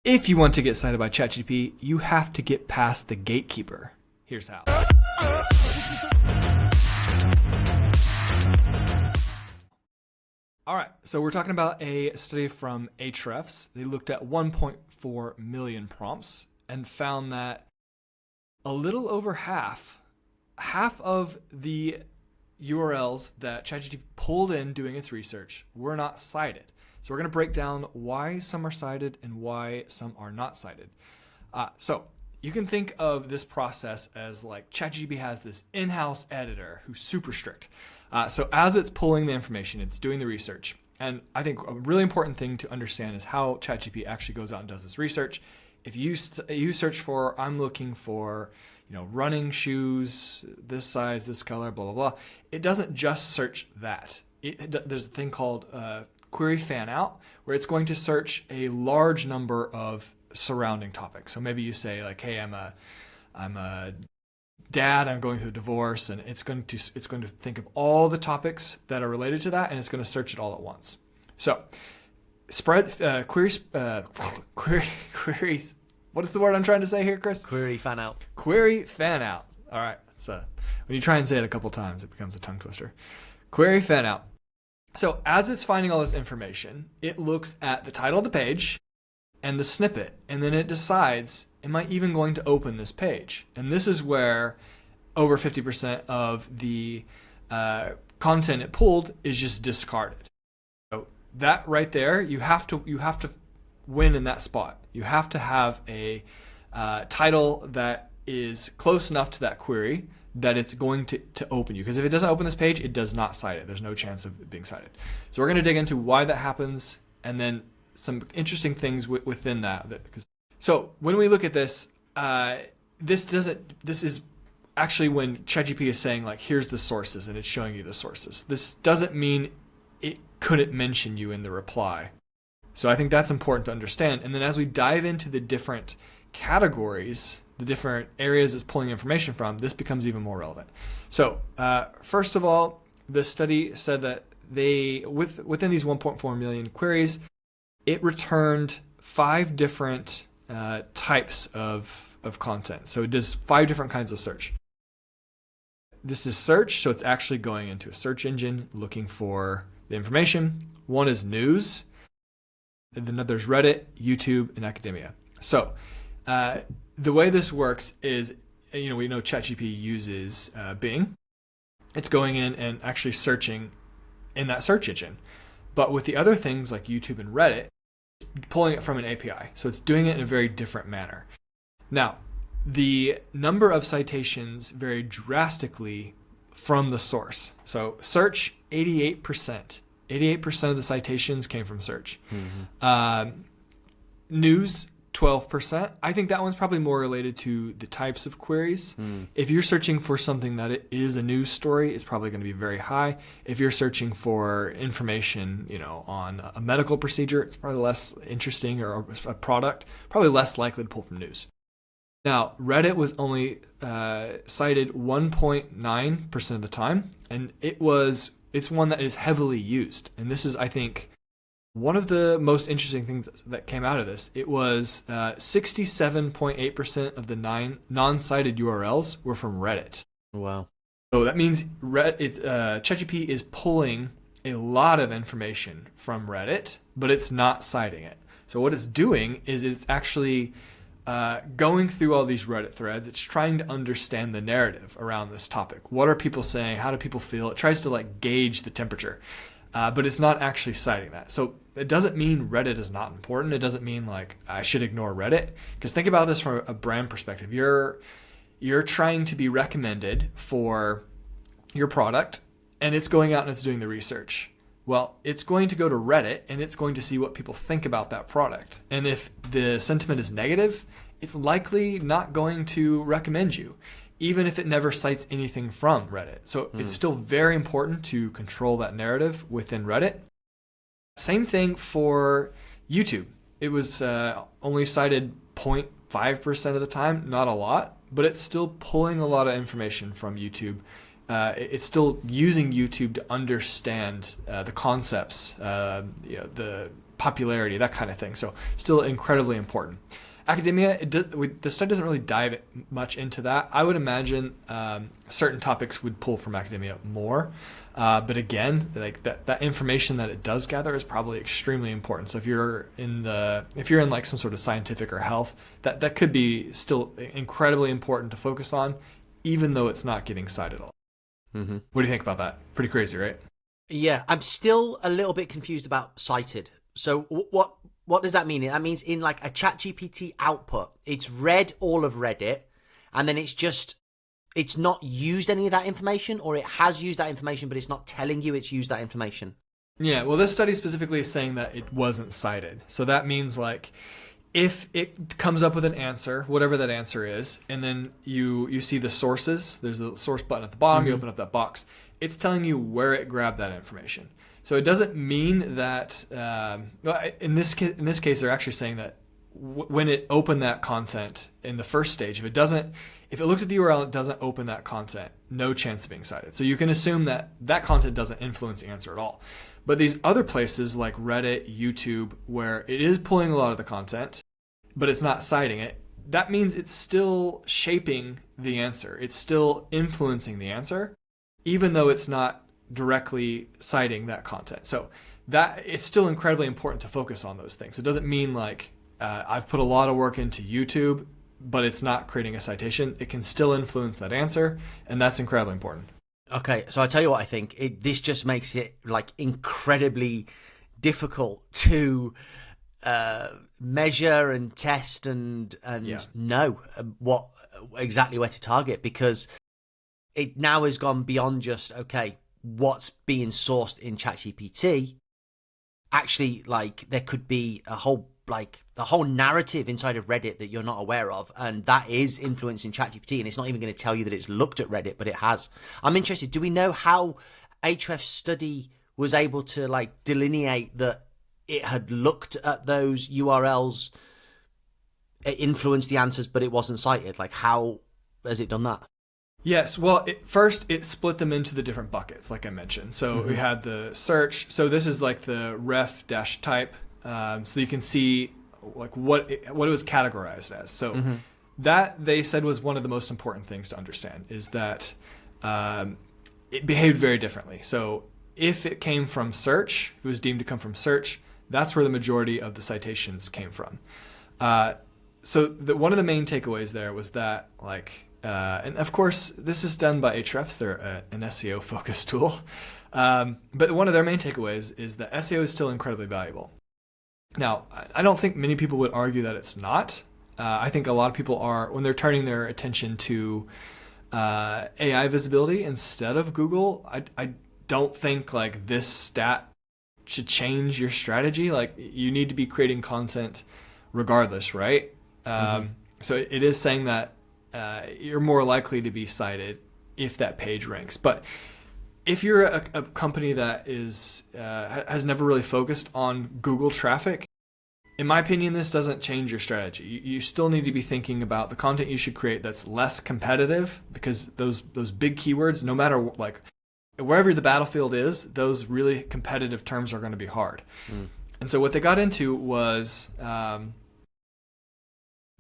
If you want to get cited by ChatGPT, you have to get past the gatekeeper. Here's how. All right, so we're talking about a study from Ahrefs. They looked at 1.4 million prompts and found that a little over half of the URLs that ChatGPT pulled in doing its research were not cited. So we're going to break down why some are cited and why some are not cited. So you can think of this process as like ChatGPT has this in-house editor who's super strict. So as it's pulling the information, it's doing the research. And I think a really important thing to understand is how ChatGPT actually goes out and does this research. If you search for, I'm looking for, running shoes, this size, this color, blah, blah, blah. It doesn't just search that. There's a thing called query fan out, where it's going to search a large number of surrounding topics. So maybe you say like, hey, I'm a dad, I'm going through a divorce, and it's going to think of all the topics that are related to that, and it's going to search it all at once. So queries. What is the word I'm trying to say here, Chris? Query fan out. Query fan out. All right. So when you try and say it a couple times, it becomes a tongue twister. Query fan out. So as it's finding all this information, it looks at the title of the page and the snippet, and then it decides, am I even going to open this page? And this is where over 50% of the content it pulled is just discarded. So that right there, you have to win in that spot. You have to have a title that is close enough to that query that it's going to open you. Because if it doesn't open this page, it does not cite it. There's no chance of it being cited. So we're going to dig into why that happens, and then some interesting things within that. So when we look at this, this is actually when ChatGPT is saying like, here's the sources, and it's showing you the sources. This doesn't mean it couldn't mention you in the reply. So I think that's important to understand. And then as we dive into the different categories, the different areas it's pulling information from, this becomes even more relevant. So first of all, the study said that within these 1.4 million queries, it returned 5 different types of content. So it does 5 different kinds of search. This is search, so it's actually going into a search engine looking for the information. One is news. And then there's Reddit, YouTube, and academia. So the way this works is, we know ChatGPT uses Bing. It's going in and actually searching in that search engine. But with the other things like YouTube and Reddit, pulling it from an API. So it's doing it in a very different manner. Now, the number of citations vary drastically from the source. So search, 88%. 88% of the citations came from search. Mm-hmm. News, 12%. I think that one's probably more related to the types of queries. If you're searching for something that it is a news story, it's probably going to be very high. If you're searching for information, on a medical procedure, it's probably less interesting, or a product, probably less likely to pull from news. Now, Reddit was only cited 1.9% of the time, and it's one that is heavily used. And this is, I think, one of the most interesting things that came out of this. It was 67.8% of the non-cited URLs were from Reddit. Wow. So that means ChatGPT is pulling a lot of information from Reddit, but it's not citing it. So what it's doing is it's actually going through all these Reddit threads. It's trying to understand the narrative around this topic. What are people saying? How do people feel? It tries to gauge the temperature, but it's not actually citing that. So it doesn't mean Reddit is not important. It doesn't mean I should ignore Reddit. Because think about this from a brand perspective. You're trying to be recommended for your product, and it's going out and it's doing the research. Well, it's going to go to Reddit and it's going to see what people think about that product. And if the sentiment is negative, it's likely not going to recommend you, even if it never cites anything from Reddit. So it's still very important to control that narrative within Reddit. Same thing for YouTube. It was only cited 0.5% of the time, not a lot, but it's still pulling a lot of information from YouTube. It's still using YouTube to understand the concepts, the popularity, that kind of thing. So still incredibly important. Academia, the study doesn't really dive much into that. I would imagine certain topics would pull from academia more. But again, like that information that it does gather is probably extremely important. So if you're in like some sort of scientific or health, that could be still incredibly important to focus on, even though it's not getting cited a lot. Mm-hmm. What do you think about that? Pretty crazy, right? Yeah, I'm still a little bit confused about cited. So what does that mean? That means in like a ChatGPT output, it's read all of Reddit, and then it's not used any of that information, or it has used that information, but it's not telling you it's used that information. Yeah, well, this study specifically is saying that it wasn't cited. So that means like if it comes up with an answer, whatever that answer is, and then you see the sources, there's a source button at the bottom, you open up that box, it's telling you where it grabbed that information. So it doesn't mean that, in this case, they're actually saying that when it opened that content in the first stage, if it looks at the URL and it doesn't open that content, no chance of being cited. So you can assume that content doesn't influence the answer at all. But these other places like Reddit, YouTube, where it is pulling a lot of the content, but it's not citing it, that means it's still shaping the answer. It's still influencing the answer, even though it's not directly citing that content. So that it's still incredibly important to focus on those things. It doesn't mean like I've put a lot of work into YouTube, but it's not creating a citation. It can still influence that answer, and that's incredibly important. Okay, so I tell you what, I think this just makes it like incredibly difficult to measure and test and know what exactly where to target, because it now has gone beyond just what's being sourced in ChatGPT. Actually, like there could be a whole narrative inside of Reddit that you're not aware of, and that is influencing ChatGPT, and it's not even going to tell you that it's looked at Reddit, but it has. I'm interested. Do we know how Ahrefs Study was able to like delineate that it had looked at those URLs, it influenced the answers, but it wasn't cited? Like, how has it done that? Yes, well, first it split them into the different buckets, like I mentioned. So we had the search. So this is like the ref-type. So you can see like what it was categorized as. So that they said was one of the most important things to understand, is that it behaved very differently. So if it came from search, if it was deemed to come from search, that's where the majority of the citations came from. So one of the main takeaways there was that and of course, this is done by Ahrefs. They're an SEO-focused tool. But one of their main takeaways is that SEO is still incredibly valuable. Now, I don't think many people would argue that it's not. I think a lot of people are, when they're turning their attention to AI visibility instead of Google, I don't think like this stat should change your strategy. Like, you need to be creating content regardless, right? So it is saying that you're more likely to be cited if that page ranks. But if you're a company that has never really focused on Google traffic, in my opinion, this doesn't change your strategy. You still need to be thinking about the content you should create that's less competitive, because those big keywords, no matter like wherever the battlefield is, those really competitive terms are going to be hard. And so what they got into was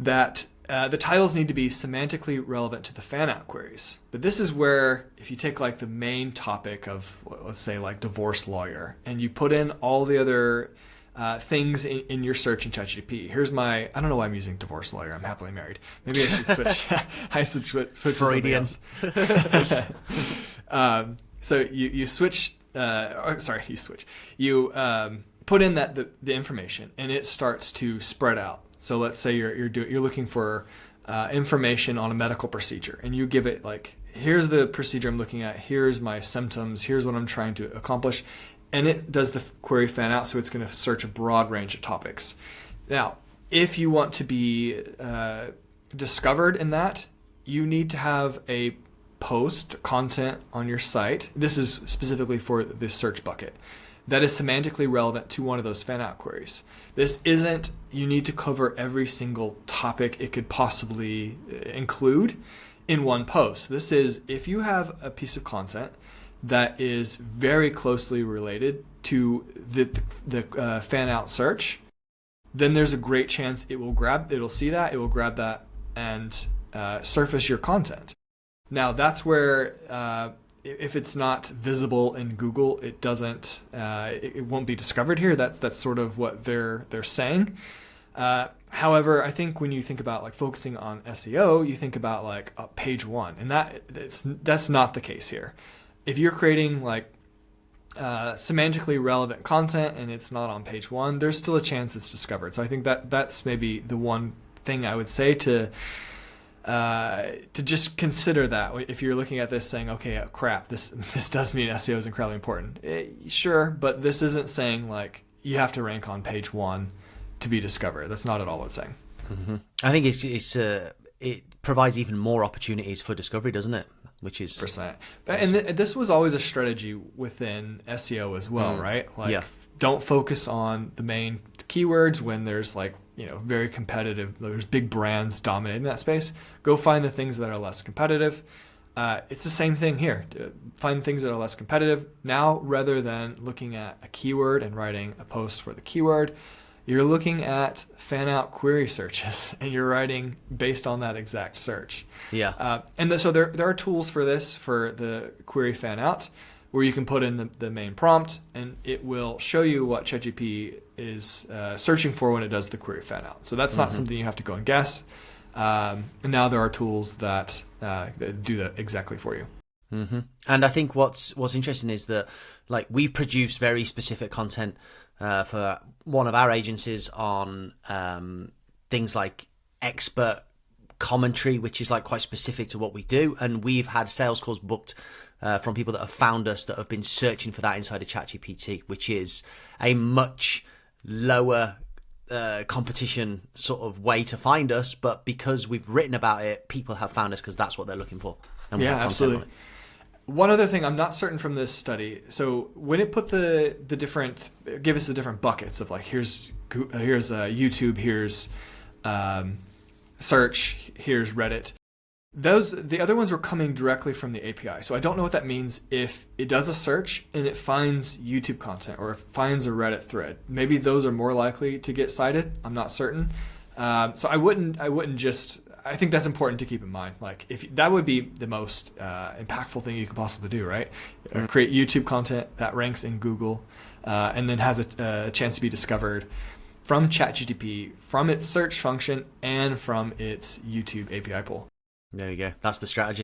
that the titles need to be semantically relevant to the fan out queries. But this is where, if you take like the main topic of, let's say, like divorce lawyer, and you put in all the other things in your search in ChatGPT. Here's I don't know why I'm using divorce lawyer. I'm happily married. Maybe I should switch. I should switch Freudian. to something else. So you switch. You put in the information, and it starts to spread out. So let's say you're looking for information on a medical procedure, and you give it like, here's the procedure I'm looking at, here's my symptoms, here's what I'm trying to accomplish, and it does the query fan out, so it's going to search a broad range of topics. Now, if you want to be discovered in that, you need to have a post content on your site. This is specifically for this search bucket that is semantically relevant to one of those fan out queries. This isn't, you need to cover every single topic it could possibly include in one post. This is, if you have a piece of content that is very closely related to the fan out search, then there's a great chance it'll see that, it will grab that and surface your content. Now that's where if it's not visible in Google, it doesn't it won't be discovered here. That's sort of what they're saying. However, I think when you think about like focusing on SEO, you think about like page one, and that's not the case here. If you're creating like semantically relevant content and it's not on page one, there's still a chance it's discovered. So I think that's maybe the one thing I would say to just consider that if you're looking at this saying, okay, crap, this does mean SEO is incredibly important. Sure, but this isn't saying like you have to rank on page one to be discovered. That's not at all what it's saying. Mm-hmm. I think it provides even more opportunities for discovery, doesn't it? Which is percent. And this was always a strategy within SEO as well, right? Like, don't focus on the main keywords when there's like, very competitive. There's big brands dominating that space. Go find the things that are less competitive. It's the same thing here. Find things that are less competitive. Now, rather than looking at a keyword and writing a post for the keyword, you're looking at fan out query searches and you're writing based on that exact search. Yeah. So there are tools for this, for the query fan out, where you can put in the main prompt and it will show you what ChatGPT is searching for when it does the query fan out. So that's not something you have to go and guess. And now there are tools that do that exactly for you. Mm-hmm. And I think what's interesting is that like we've produced very specific content for one of our agencies on things like expert commentary, which is like quite specific to what we do. And we've had sales calls booked from people that have found us that have been searching for that inside of ChatGPT, which is a much lower competition sort of way to find us. But because we've written about it, people have found us because that's what they're looking for. And yeah, absolutely. One other thing, I'm not certain from this study. So when it put give us the different buckets of like, here's YouTube, here's search, here's Reddit. The other ones were coming directly from the API. So I don't know what that means if it does a search and it finds YouTube content or it finds a Reddit thread. Maybe those are more likely to get cited. I'm not certain. So I wouldn't just. I think that's important to keep in mind. Like, if that would be the most impactful thing you could possibly do, right? Create YouTube content that ranks in Google and then has a chance to be discovered from ChatGPT, from its search function, and from its YouTube API pull. There you go. That's the strategy.